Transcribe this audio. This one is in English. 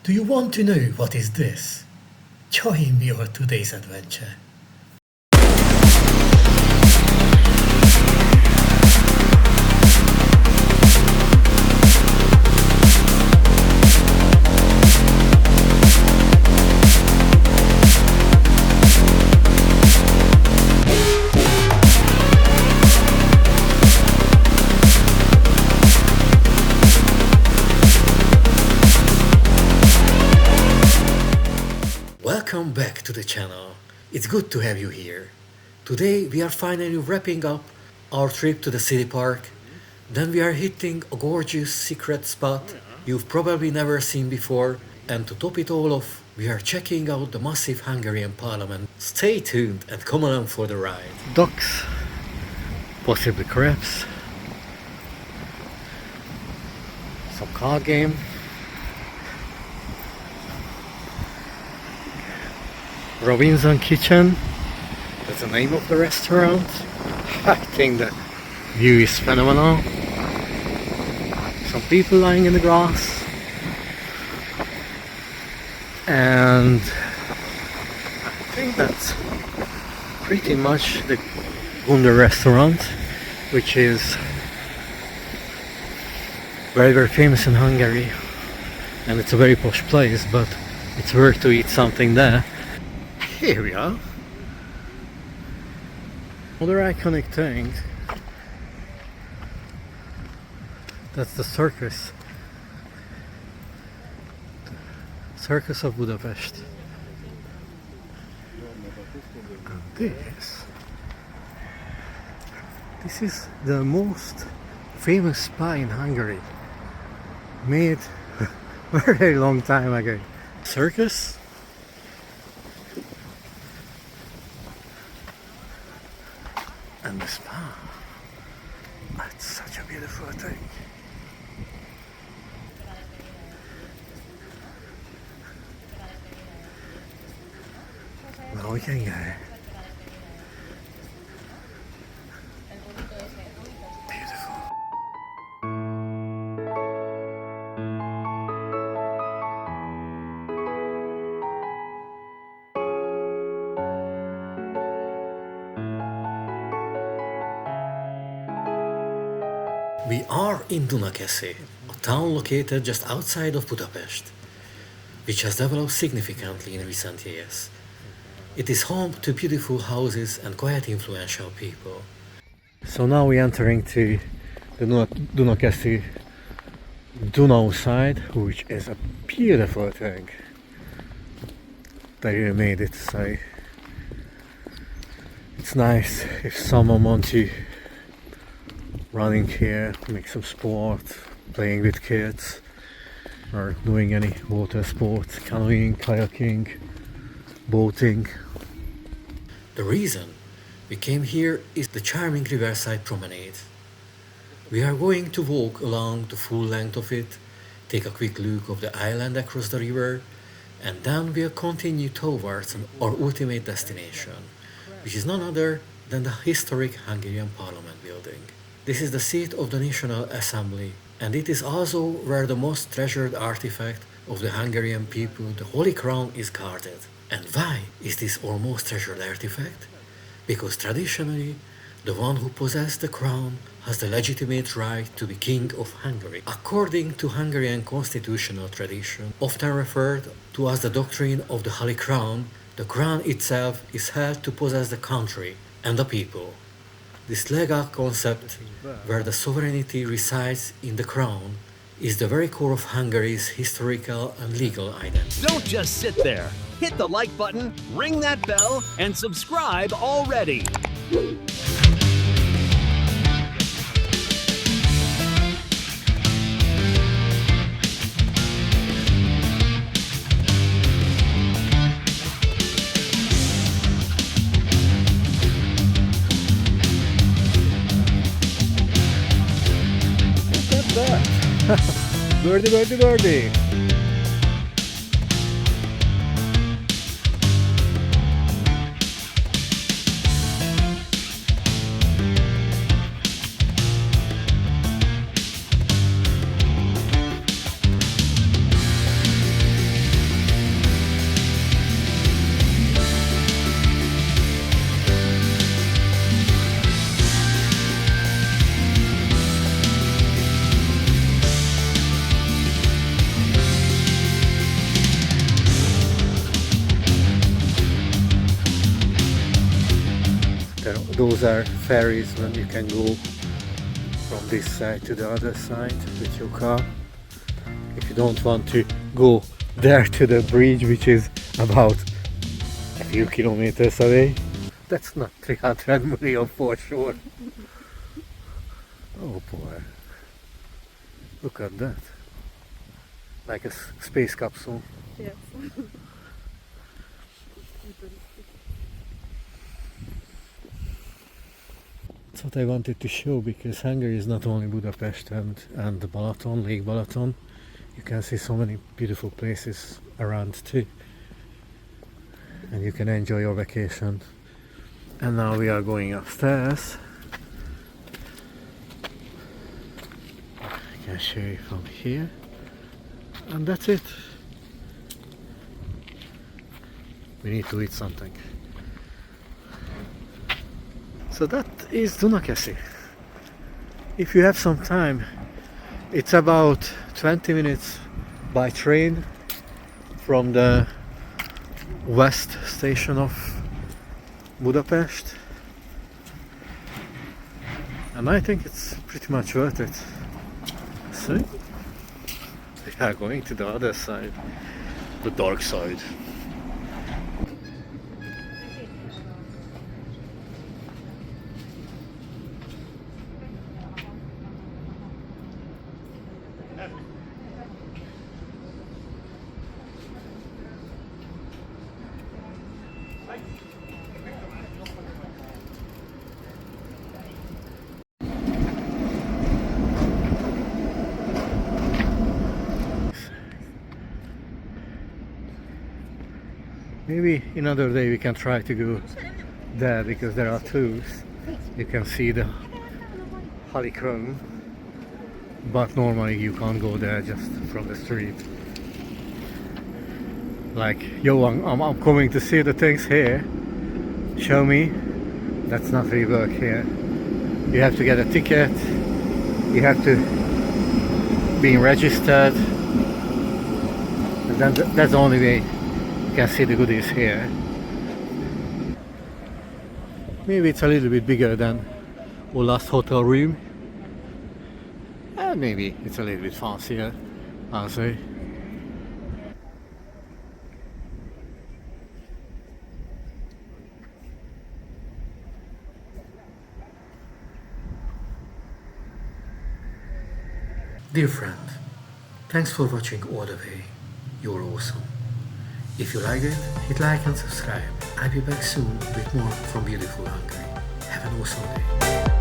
Do you want to know what is this? Join me on today's adventure. Welcome back to the channel. It's good to have you here. Today we are finally wrapping up our trip to the city park. Then we are hitting a gorgeous secret spot you've probably never seen before, and to top it all off, we are checking out the massive Hungarian parliament. Stay tuned and come along for the ride. Ducks, possibly crabs, some card game. Robinson Kitchen, that's the name of the restaurant. I think the view is phenomenal. Some people lying in the grass. And I think that's pretty much the restaurant, which is very famous in Hungary. And it's a very posh place, but it's worth to eat something there. Here we are. Other iconic thing. That's the circus. Circus of Budapest. And this is the most famous spa in Hungary. Made a very long time ago. Circus. And the spa. That's such a beautiful thing. Now we can go. Beautiful. We are in Dunakeszi, a town located just outside of Budapest, which has developed significantly in recent years. It is home to beautiful houses and quite influential people. So now we are entering to the Dunakeszi Dunau side, which is a beautiful thing. They really made it, so it's nice if someone wants to running here, make some sport, playing with kids, or doing any water sports, canoeing, kayaking, boating. The reason we came here is the charming riverside promenade. We are going to walk along the full length of it, take a quick look of the island across the river, and then we'll continue towards our ultimate destination, which is none other than the historic Hungarian Parliament building. This is the seat of the National Assembly, and it is also where the most treasured artifact of the Hungarian people, the Holy Crown, is guarded. And why is this our most treasured artifact? Because traditionally, the one who possessed the crown has the legitimate right to be King of Hungary. According to Hungarian constitutional tradition, often referred to as the doctrine of the Holy Crown, the crown itself is held to possess the country and the people. This legal concept, where the sovereignty resides in the crown, is the very core of Hungary's historical and legal identity. Don't just sit there. Hit the like button, ring that bell, and subscribe already. Birdie. those are ferries when you can go from this side to the other side with your car. If you don't want to go there to the bridge, which is about a few kilometers away. That's not 300 million for sure. Oh boy. Look at that. Like a space capsule. Yes. That's what I wanted to show, because Hungary is not only Budapest and the Balaton, Lake Balaton. You can see so many beautiful places around too. And you can enjoy your vacation. And now we are going upstairs. I can show you from here. And that's it. We need to eat something. So that is Dunakeszi. If you have some time, it's about 20 minutes by train from the west station of Budapest, and I think it's pretty much worth it. So we are going to the other side, the dark side. Maybe another day we can try to go there, because there are two. You can see the honeycomb, but normally you can't go there just from the street. Like, yo, I'm coming to see the things here. Show me. That's not really work here. You have to get a ticket. You have to be registered. And then that's the only way you can see the goodies here. Maybe it's a little bit bigger than our last hotel room. And maybe it's a little bit fancier, I'll say. Dear friend, thanks for watching all the way. You're awesome. If you like it, hit like and subscribe. I'll be back soon with more from beautiful Hungary. Have an awesome day.